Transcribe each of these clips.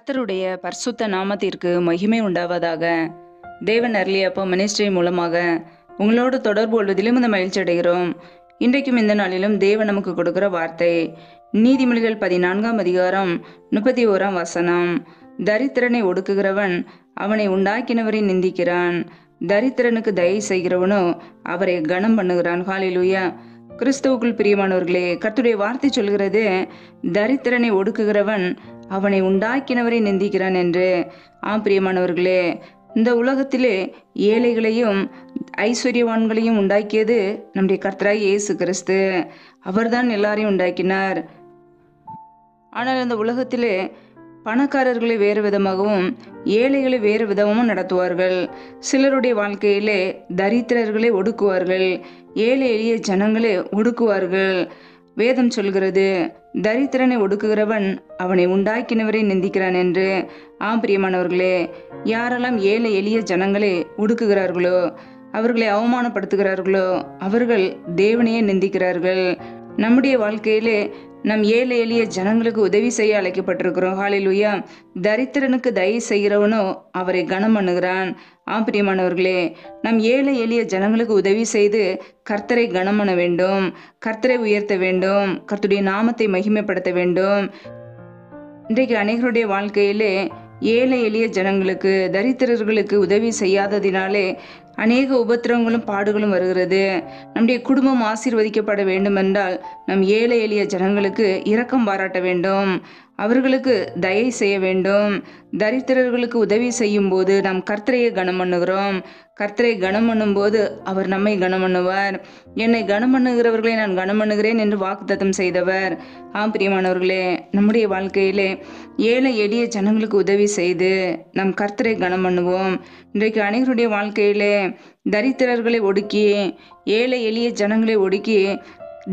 கர்த்தருடைய பரிசுத்த நாமத்திற்கு மகிமை உண்டாவதாக. தேவன் அருளிய அப்போ மினிஸ்ட்ரி மூலமாக உங்களோடு தொடர்பு கொள்வதிலும் இந்த மகிழ்ச்சி அடைகிறோம். இன்றைக்கும் இந்த நாளிலும் தேவன் நமக்கு கொடுக்கிற வார்த்தை நீதிமொழிகள் 14ஆம் அதிகாரம் 31ஆம் வசனம். தரித்திரனை ஒடுக்குகிறவன் அவனை உண்டாக்கினவரை நிந்திக்கிறான், தரித்திரனுக்கு தயை செய்கிறவனோ அவரை கனம் பண்ணுகிறான். ஹல்லேலூயா. கிறிஸ்துவுக்குள் பிரியமானவர்களே, கர்த்தருடைய வார்த்தை சொல்கிறது, தரித்திரனை ஒடுக்குகிறவன் அவனை உண்டாக்கினவரை நிந்திக்கிறான் என்று. பிரியமானவர்களே, இந்த உலகத்திலே ஏழைகளையும் ஐஸ்வர்யவான்களையும் உண்டாக்கியது நம்முடைய கர்த்தராய் இயேசு கிறிஸ்து. அவர்தான் எல்லாரையும் உண்டாக்கினார். ஆனால் இந்த உலகத்திலே பணக்காரர்களை வேறு விதமாகவும் ஏழைகளை வேறு விதமும் நடத்துவார்கள். சிலருடைய வாழ்க்கையிலே தரித்திரர்களை ஒடுக்குவார்கள், ஏழை எளிய ஜனங்களை ஒடுக்குவார்கள். வேதம் சொல்கிறது, தரித்திரனை ஒடுக்குகிறவன் அவனை உண்டாக்கினவரை நிந்திக்கிறான் என்று. பிரியமானவர்களே, யாரெல்லாம் ஏழை எளிய ஜனங்களை ஒடுக்குகிறார்களோ, அவர்களை அவமானப்படுத்துகிறார்களோ, அவர்கள் தேவனையே நிந்திக்கிறார்கள். நம்முடைய வாழ்க்கையிலே நம் ஏழை எளிய ஜனங்களுக்கு உதவி செய்ய அழைக்கப்பட்டிருக்கிறோம். ஹல்லேலூயா. தரித்திரனுக்கு தயை செய்கிறவனோ அவரை கனம் பண்ணுகிறான். பிரியமானவர்களே, நம் ஏழை எளிய ஜனங்களுக்கு உதவி செய்து கர்த்தரை கனம் பண்ண வேண்டும், கர்த்தரை உயர்த்த வேண்டும், கர்த்தருடைய நாமத்தை மகிமைப்படுத்த வேண்டும். இன்றைக்கு அநேகருடைய வாழ்க்கையிலே ஏழை எளிய ஜனங்களுக்கு தரித்திரர்களுக்கு உதவி செய்யாததினாலே அநேக உபத்திரங்களும் பாடுகளும் வருகிறது. நம்முடைய குடும்பம் ஆசீர்வதிக்கப்பட வேண்டும் என்றால் நம் ஏழை எளிய ஜனங்களுக்கு இரக்கம் பாராட்ட வேண்டும், அவர்களுக்கு தயை செய்ய வேண்டும். தரித்திரர்களுக்கு உதவி செய்யும் போது நாம் கர்த்தரையே கனம் பண்ணுகிறோம். கர்த்தரை கனம் பண்ணும்போது அவர் நம்மை கனம் பண்ணுவார். என்னை கனம் பண்ணுகிறவர்களை நான் கனம் பண்ணுகிறேன் என்று வாக்குத்தத்தம் செய்தவர். பிரியமானவர்களே, நம்முடைய வாழ்க்கையிலே ஏழை எளிய ஜனங்களுக்கு உதவி செய்து நாம் கர்த்தரை கனம் பண்ணுவோம். இன்றைக்கு அனைவருடைய வாழ்க்கையிலே தரித்திரர்களை ஒடுக்கி ஏழை எளிய ஜனங்களை ஒடுக்கி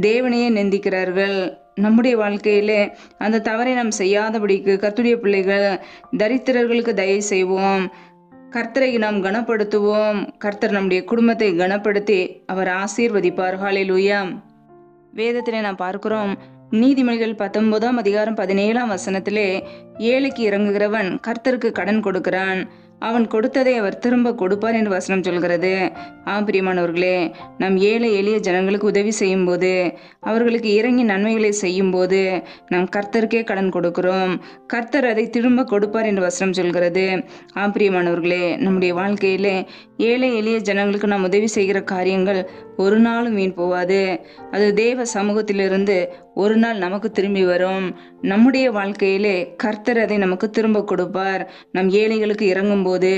தேவனையே நிந்திக்கிறார்கள். நம்முடைய வாழ்க்கையிலே அந்த தவறை நாம் செய்யாதபடிக்கு கர்த்தருடைய பிள்ளைகள் தரித்திரர்களுக்கு தயை செய்வோம், கர்த்தரை நாம் கனப்படுத்துவோம். கர்த்தர் நம்முடைய குடும்பத்தை கனப்படுத்தி அவர் ஆசீர்வதிப்பார். ஹல்லேலூயா. வேதத்திலே நாம் பார்க்கிறோம், நீதிமொழிகள் 19ஆம் அதிகாரம் 17ஆம் வசனத்திலே, ஏழைக்கு இறங்குகிறவன் கர்த்தருக்கு கடன் கொடுக்கிறான், அவன் கொடுத்ததை அவர் திரும்ப கொடுப்பார் என்று வசனம் சொல்கிறது. பிரியமானவர்களே, நம் ஏழை எளிய ஜனங்களுக்கு உதவி செய்யும் போது, அவர்களுக்கு இறங்கி நன்மைகளை செய்யும் போது நாம் கர்த்தருக்கே கடன் கொடுக்கிறோம், கர்த்தர் அதை திரும்ப கொடுப்பார் என்று வசனம் சொல்கிறது. பிரியமானவர்களே, நம்முடைய வாழ்க்கையிலே ஏழை எளிய ஜனங்களுக்கு நாம் உதவி செய்கிற காரியங்கள் ஒரு நாளும் வீண் போவாது. அது தேவ சமூகத்திலிருந்து ஒரு நாள் நமக்கு திரும்பி வரும். நம்முடைய வாழ்க்கையிலே கர்த்தர் அதை நமக்கு திரும்ப கொடுப்பார். நம் ஏழைகளுக்கு இறங்கும் போது,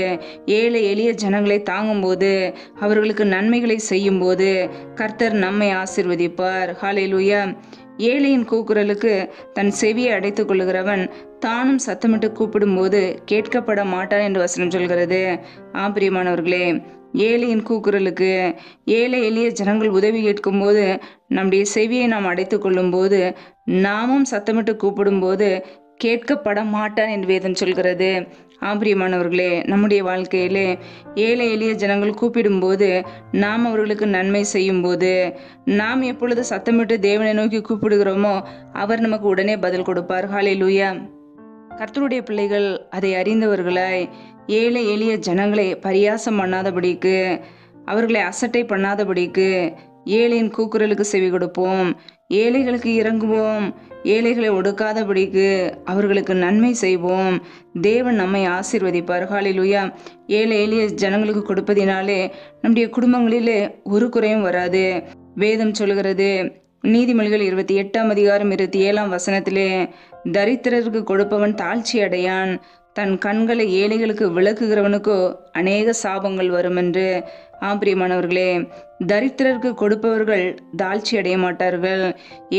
ஏழை எளிய ஜனங்களை தாங்கும் போது, அவர்களுக்கு நன்மைகளை செய்யும் போது கர்த்தர் நம்மை ஆசீர்வதிப்பார். ஹல்லேலூயா. ஏழையின் கூக்குரலுக்கு தன் செவியை அடைத்துக் கொள்ளுகிறவன் தானும் சத்தமிட்டு கூப்பிடும் போது கேட்கப்பட மாட்டான் என்று வசனம் சொல்கிறது. பிரியமானவர்களே, ஏழையின் கூக்குரலுக்கு ஏழை எளிய ஜனங்கள் உதவி கேட்கும் போது நம்முடைய செவியை நாம் அடைத்து கொள்ளும் போது, நாமும் சத்தமிட்டு கூப்பிடும் போது கேட்கப்பட மாட்டான் என்று வேதம் சொல்கிறது. பிரியமானவர்களே, நம்முடைய வாழ்க்கையிலே ஏழை எளிய ஜனங்கள் கூப்பிடும் போது, நாம் அவர்களுக்கு நன்மை செய்யும் போது, நாம் எப்பொழுது சத்தமிட்டு தேவனை நோக்கி கூப்பிடுகிறோமோ அவர் நமக்கு உடனே பதில் கொடுப்பார். ஹல்லேலூயா. கர்த்தருடைய பிள்ளைகள் அதை அறிந்தவர்களாய் ஏழை எளிய ஜனங்களை பரியாசம் பண்ணாதபடிக்கு, அவர்களை அசட்டை பண்ணாதபடிக்கு ஏழையின் கூக்குரலுக்கு செவி கொடுப்போம், ஏழைகளுக்கு இறங்குவோம், ஏழைகளை ஒடுக்காதபடிக்கு அவர்களுக்கு நன்மை செய்வோம். தேவன் நம்மை ஆசீர்வதிப்பார். ஹல்லேலூயா. ஏழை எளிய ஜனங்களுக்கு கொடுப்பதினாலே நம்முடைய குடும்பங்களிலே ஒரு குறையும் வராது. வேதம் சொல்கிறது, நீதிமொழிகள் 28ஆம் அதிகாரம் 27ஆம் வசனத்திலே, தரித்திரருக்கு கொடுப்பவன் தாழ்ச்சி அடையான், தன் கண்களை ஏழைகளுக்கு விளக்குகிறவனுக்கோ அநேக சாபங்கள் வரும் என்று. பிரியமானவர்களே, தரித்திரருக்கு கொடுப்பவர்கள் தாழ்ச்சி அடைய மாட்டார்கள்,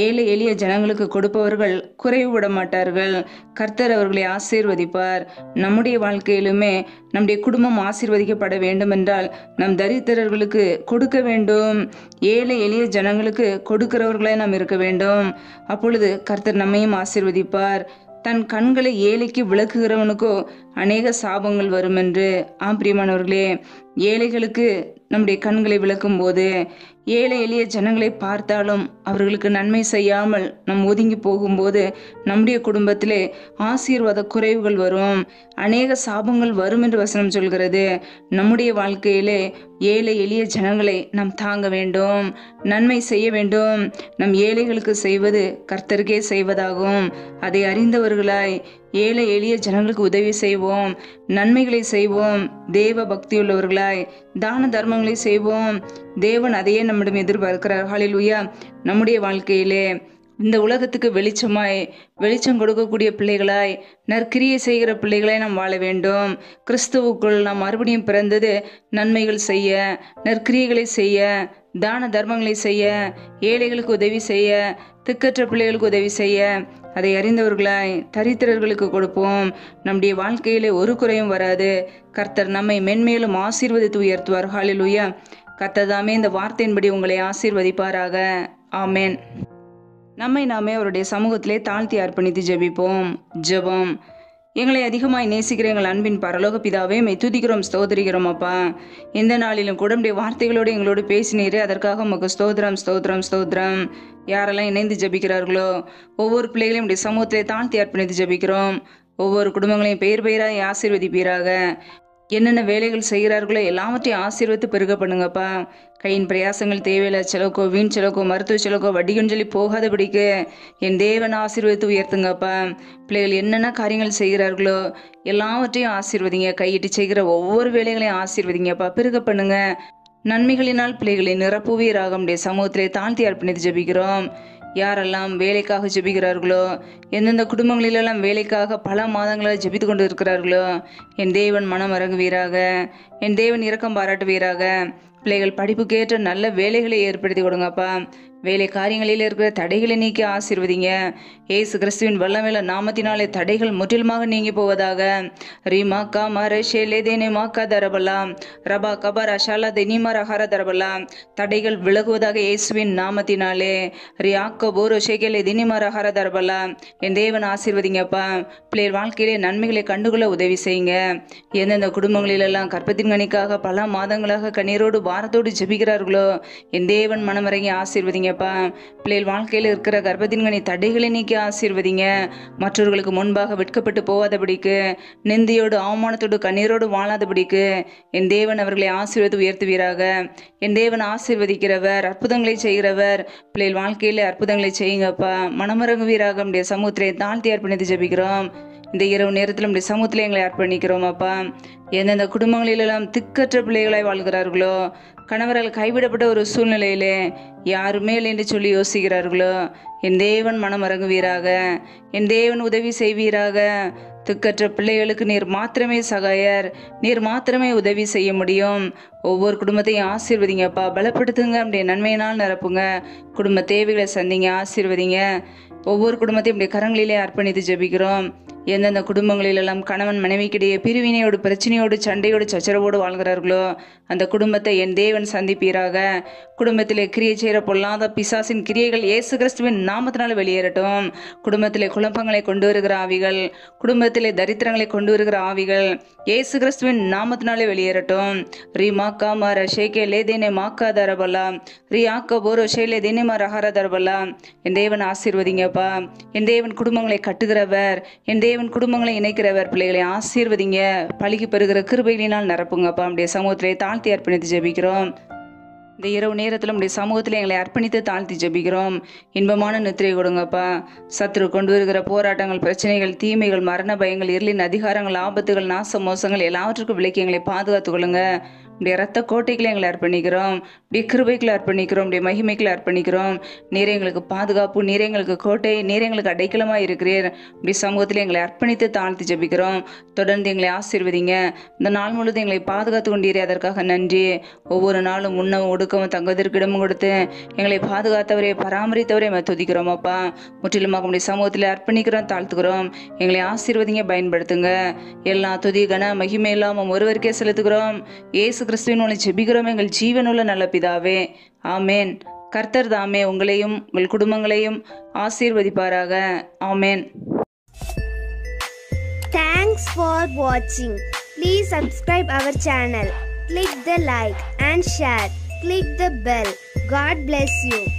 ஏழை எளிய ஜனங்களுக்கு கொடுப்பவர்கள் குறைவுபட மாட்டார்கள். கர்த்தர் அவர்களை ஆசீர்வதிப்பார். நம்முடைய வாழ்க்கையிலுமே நம்முடைய குடும்பம் ஆசீர்வதிக்கப்பட வேண்டும் என்றால் நம் தரித்திரர்களுக்கு கொடுக்க வேண்டும், ஏழை எளிய ஜனங்களுக்கு கொடுக்கிறவர்களாய் நாம் இருக்க வேண்டும். அப்பொழுது கர்த்தர் நம்மையும் ஆசீர்வதிப்பார். தன் கண்களை ஏழைக்கு விளக்குகிறவனுக்கோ அநேக சாபங்கள் வரும் என்று. பிரியமானவர்களே, ஏழைகளுக்கு நம்முடைய கண்களை விளக்கும் போது, ஏழை எளிய ஜனங்களை பார்த்தாலும் அவர்களுக்கு நன்மை செய்யாமல் நம் ஒதுங்கி போகும்போது நம்முடைய குடும்பத்திலே ஆசீர்வாத குறைவுகள் வரும், அநேக சாபங்கள் வரும் என்று வசனம் சொல்கிறது. நம்முடைய வாழ்க்கையிலே ஏழை எளிய ஜனங்களை நாம் தாங்க வேண்டும், நன்மை செய்ய வேண்டும். நம் ஏழைகளுக்கு செய்வது கர்த்தருக்கே செய்வதாகும். அதை அறிந்தவர்களாய் ஏழை எளிய ஜனங்களுக்கு உதவி செய்வோம், நன்மைகளை செய்வோம். தேவ பக்தியுள்ளவர்களாய் தான தர்மங்களை செய்வோம். தேவன் அதையே நம்மிடம் எதிர்பார்க்கிறார். ஹல்லேலூயா. நம்முடைய வாழ்க்கையிலே இந்த உலகத்துக்கு வெளிச்சம் கொடுக்கக்கூடிய பிள்ளைகளாய், நற்கிரியை செய்கிற பிள்ளைகளாய் நாம் வாழ வேண்டும். கிறிஸ்துவுக்குள் நாம் மறுபடியும் பிறந்தது நன்மைகள் செய்ய, நற்கிரியைகளை செய்ய, தான தர்மங்களை செய்ய, ஏழைகளுக்கு உதவி செய்ய, திக்கற்ற பிள்ளைகளுக்கு உதவி செய்ய. அதை அறிந்தவர்களாய் தரித்திரர்களுக்கு கொடுப்போம். நம்முடைய வாழ்க்கையிலே ஒரு குறையும் வராது. கர்த்தர் நம்மை மென்மேலும் ஆசீர்வதித்து உயர்த்துவார். ஹல்லேலூயா. கர்த்தர் தாமே இந்த வார்த்தையின்படி உங்களை ஆசீர்வதிப்பாராக. ஆமேன். நம்மை நாமே அவருடைய சமூகத்திலே தாழ்த்தி அர்ப்பணித்து ஜெபிப்போம். ஜெபம். எங்களை அதிகமாய் நேசிக்கிற எங்கள் அன்பின் பரலோக பிதாவே, மை துதிக்கிறோம், ஸ்தோத்திரிக்கிறோம் அப்பா. இந்த நாளிலும் கூட உடைய வார்த்தைகளோடு எங்களோடு பேசினீரே, அதற்காக உமக்கு ஸ்தோத்திரம், ஸ்தோத்திரம், ஸ்தோத்திரம். யாரெல்லாம் இணைந்து ஜெபிக்கிறார்களோ ஒவ்வொரு பிள்ளைகளையும் உடைய சமூகத்திலே தாழ்த்தி அர்ப்பணித்து ஜெபிக்கிறோம். ஒவ்வொரு குடும்பங்களையும் பெயர் பெயராய் ஆசீர்வதிப்பீராக. என்னென்ன வேலைகள் செய்கிறார்களோ எல்லாவற்றையும் ஆசீர்வதித்து பெருக பண்ணுங்கப்பா. கையின் பிரயாசங்கள் தேவையில்லை செலவுக்கோ, வீண் செலவுக்கோ, மருத்துவ செலவுக்கோ, வட்டிக்குன்னு சொல்லி போகாதபடிக்கு என் தேவன் ஆசீர்வதித்து உயர்த்துங்கப்பா. பிள்ளைகள் என்னென்ன காரியங்கள் செய்கிறார்களோ எல்லாவற்றையும் ஆசீர்வதிங்க. கையிட்டு செய்கிற ஒவ்வொரு வேலைகளையும் ஆசீர்வதிங்கப்பா. பெருக பண்ணுங்க. நன்மைகளினால் பிள்ளைகளை நிரப்புவீராக. நம்முடைய சமூகத்திலே தாழ்த்தி அர்ப்பணித்து ஜெபிக்கிறோம். யாரெல்லாம் வேலைக்காக ஜெபிக்கிறார்களோ, எந்தெந்த குடும்பங்களிலெல்லாம் வேலைக்காக பல மாதங்களாக ஜெபித்து கொண்டு இருக்கிறார்களோ, என் தேவன் மனம் இறங்குவீராக. என் தேவன் இரக்கம் பாராட்டுவீராக. பிள்ளைகள் படிப்புக்கேற்ற நல்ல வேலைகளை ஏற்படுத்தி கொடுங்கப்பா. வேலை காரியங்களில் இருக்கிற தடைகளை நீக்கி ஆசீர்வதிங்க. ஏசு கிறிஸ்துவின் வல்லமையுள்ள நாமத்தினாலே தடைகள் முற்றிலுமாக நீங்கி போவதாக. ரீமா காமா ரஷேலே தேனே மாக்கா தரபலாம் ரபா கபர் அஷாலா தெனிமா ரஹார தரபலாம். தடைகள் விலகுவதாக இயேசுவின் நாமத்தினாலே. ரியாக்கோ போரோ ஷேகேலே தினிமா ரஹார தரபலாம். என் தேவன் ஆசீர்வதிங்கப்பா. பிள்ளைகள் வாழ்க்கையிலே நன்மைகளை கண்டுகொள்ள உதவி செய்யுங்க. எந்தெந்த குடும்பங்களிலெல்லாம் கர்ப்பத்தின் கனிக்காக பல மாதங்களாக கண்ணீரோடு பாரத்தோடு ஜெபிக்கிறார்களோ, என் தேவன் மனமிறங்கி ஆசீர்வதிங்க. பிள்ளைகள் வாழ்க்கையில் இருக்கிற கர்ப்பத்தின் கனி தடைகளை நீக்கி ஆசீர்வதிங்க. மற்றவர்களுக்கு முன்பாக வெட்கப்பட்டு போகாதபடிக்கு, நிந்தியோடு அவமானத்தோடு கண்ணீரோடு வாழாதபடிக்கு என் தேவன் அவர்களை ஆசீர்வதித்து உயர்த்துவீராக. என் தேவன் ஆசீர்வதிக்கிறவர், அற்புதங்களை செய்கிறவர். பிள்ளைகள் வாழ்க்கையில அற்புதங்களை செய்யுங்கப்பா. மனமிறங்குவீராக. நம்முடைய சமூகத்திலே தாழ்த்தி அர்ப்பணித்து ஜெபிக்கிறோம். இந்த இரவு நேரத்தில் நம்முடைய சமூகத்திலே எங்களை அர்ப்பணிக்கிறோம் அப்பா. எந்தெந்த குடும்பங்களிலெல்லாம் திக்கற்ற பிள்ளைகளாய் வாழ்கிறார்களோ, கணவர்கள் கைவிடப்பட்ட ஒரு சூழ்நிலையிலே யாருமே இல்லை என்று சொல்லி யோசிக்கிறார்களோ, என் தேவன் மனம் இறங்குவீராக. என் தேவன் உதவி செய்வீராக. திக்கற்ற பிள்ளைகளுக்கு நீர் மாத்திரமே சகாயர், நீர் மாத்திரமே உதவி செய்ய முடியும். ஒவ்வொரு குடும்பத்தையும் ஆசீர்வதிங்கப்பா. பலப்படுத்துங்க. அப்படியே நன்மையினால் நிரப்புங்க. குடும்ப தேவைகளை சந்திங்க, ஆசீர்வதிங்க. ஒவ்வொரு குடும்பத்தையும் இப்படி கரங்களிலே அர்ப்பணித்து ஜெபிக்கிறோம். எந்தெந்த குடும்பங்களிலெல்லாம் கணவன் மனைவிக்கிடையே பிரிவினையோடு, பிரச்சனையோடு, சண்டையோடு, சச்சரவோடு வாழ்கிறார்களோ, அந்த குடும்பத்தை என் தேவன் சந்திப்பீராக. குடும்பத்திலே கிரியை செய்கிற பொல்லாத பிசாசின் கிரியைகள் இயேசு கிறிஸ்துவின் நாமத்தினால வெளியேறட்டும். குடும்பத்திலே குழப்பங்களை கொண்டு வருகிற ஆவிகள், குடும்பத்திலே தரித்திரங்களை கொண்டு வருகிற ஆவிகள் இயேசு கிறிஸ்துவின் நாமத்தினாலே வெளியேறட்டும். ரீ மாக்கா மார ஷேகே லேதேனே மாக்கா தரபலா ரீ ஆக்க போரோ ஷேலே தேனேமா ரஹார தரபலா. என் தேவன் ஆசீர்வதிங்கப்பா. என் தேவன் குடும்பங்களை கட்டுகிறவர், என் தேவன் குடும்பங்களை இணைக்கிறவர். பிள்ளைகளை ஆசீர்வதிங்க. பழுகி பெறுகிற கிருபைகளினால் நிரப்புங்கப்பா. நம்முடைய சமூகத்திலே தாழ்த்தி அர்ப்பணித்து ஜெபிக்கிறோம். இந்த இரவு நேரத்தில் நம்முடைய சமூகத்தில் எங்களை அர்ப்பணித்து தாழ்த்தி ஜெபிக்கிறோம். இன்பமான நித்திரை கொடுங்கப்பா. சத்துரு கொண்டு வருகிற போராட்டங்கள், பிரச்சனைகள், தீமைகள், மரண பயங்கள், இருளின் அதிகாரங்கள், ஆபத்துகள், நாச மோசங்கள் எல்லாவற்றுக்கும் விலக்கி எங்களை பாதுகாத்துக் கொள்ளுங்க. உடைய ரத்த கோட்டைகளை எங்களை அர்ப்பணிக்கிறோம். உடைய கிருபைகளை அர்ப்பணிக்கிறோம். உடைய மகிமைகளை அர்ப்பணிக்கிறோம். நீரே எங்களுக்கு பாதுகாப்பு, நீரே எங்களுக்கு கோட்டை, நீரே எங்களுக்கு அடைக்கலமாக இருக்கிறீர். உடைய சமூகத்தில் எங்களை அர்ப்பணித்து தாழ்த்தி ஜெபிக்கிறோம். தொடர்ந்து எங்களை ஆசீர்வதிங்க. இந்த நாள் முழுவதும் எங்களை பாதுகாத்து கொண்டீரே, அதற்காக நன்றி. ஒவ்வொரு நாளும் உண்ணவும் ஒடுக்கவும் தங்குவதற்கு இடமும் கொடுத்து எங்களை பாதுகாத்தவரே, பராமரித்தவரே துதிக்கிறோம் அப்பா. முற்றிலுமாக உடைய சமூகத்தில் அர்ப்பணிக்கிறோம், தாழ்த்துக்கிறோம். எங்களை ஆசீர்வதிங்க, பயன்படுத்துங்க. எல்லா துதி கன மகிமை இல்லாமல் ஒருவருக்கே செலுத்துகிறோம். இயேசு கிறிஸ்துவின் மூலம் ஜெபிக்கிறோம் எங்கள் ஜீவனுள்ள நல்ல பிதாவே. ஆமேன். கர்த்தர் தாமே உங்களையும் உங்கள் குடும்பங்களையும் ஆசீர்வதிப்பாராக. ஆமேன். Thanks Thanks for watching. Please subscribe our channel. Click the like and share. Click the bell. God bless you.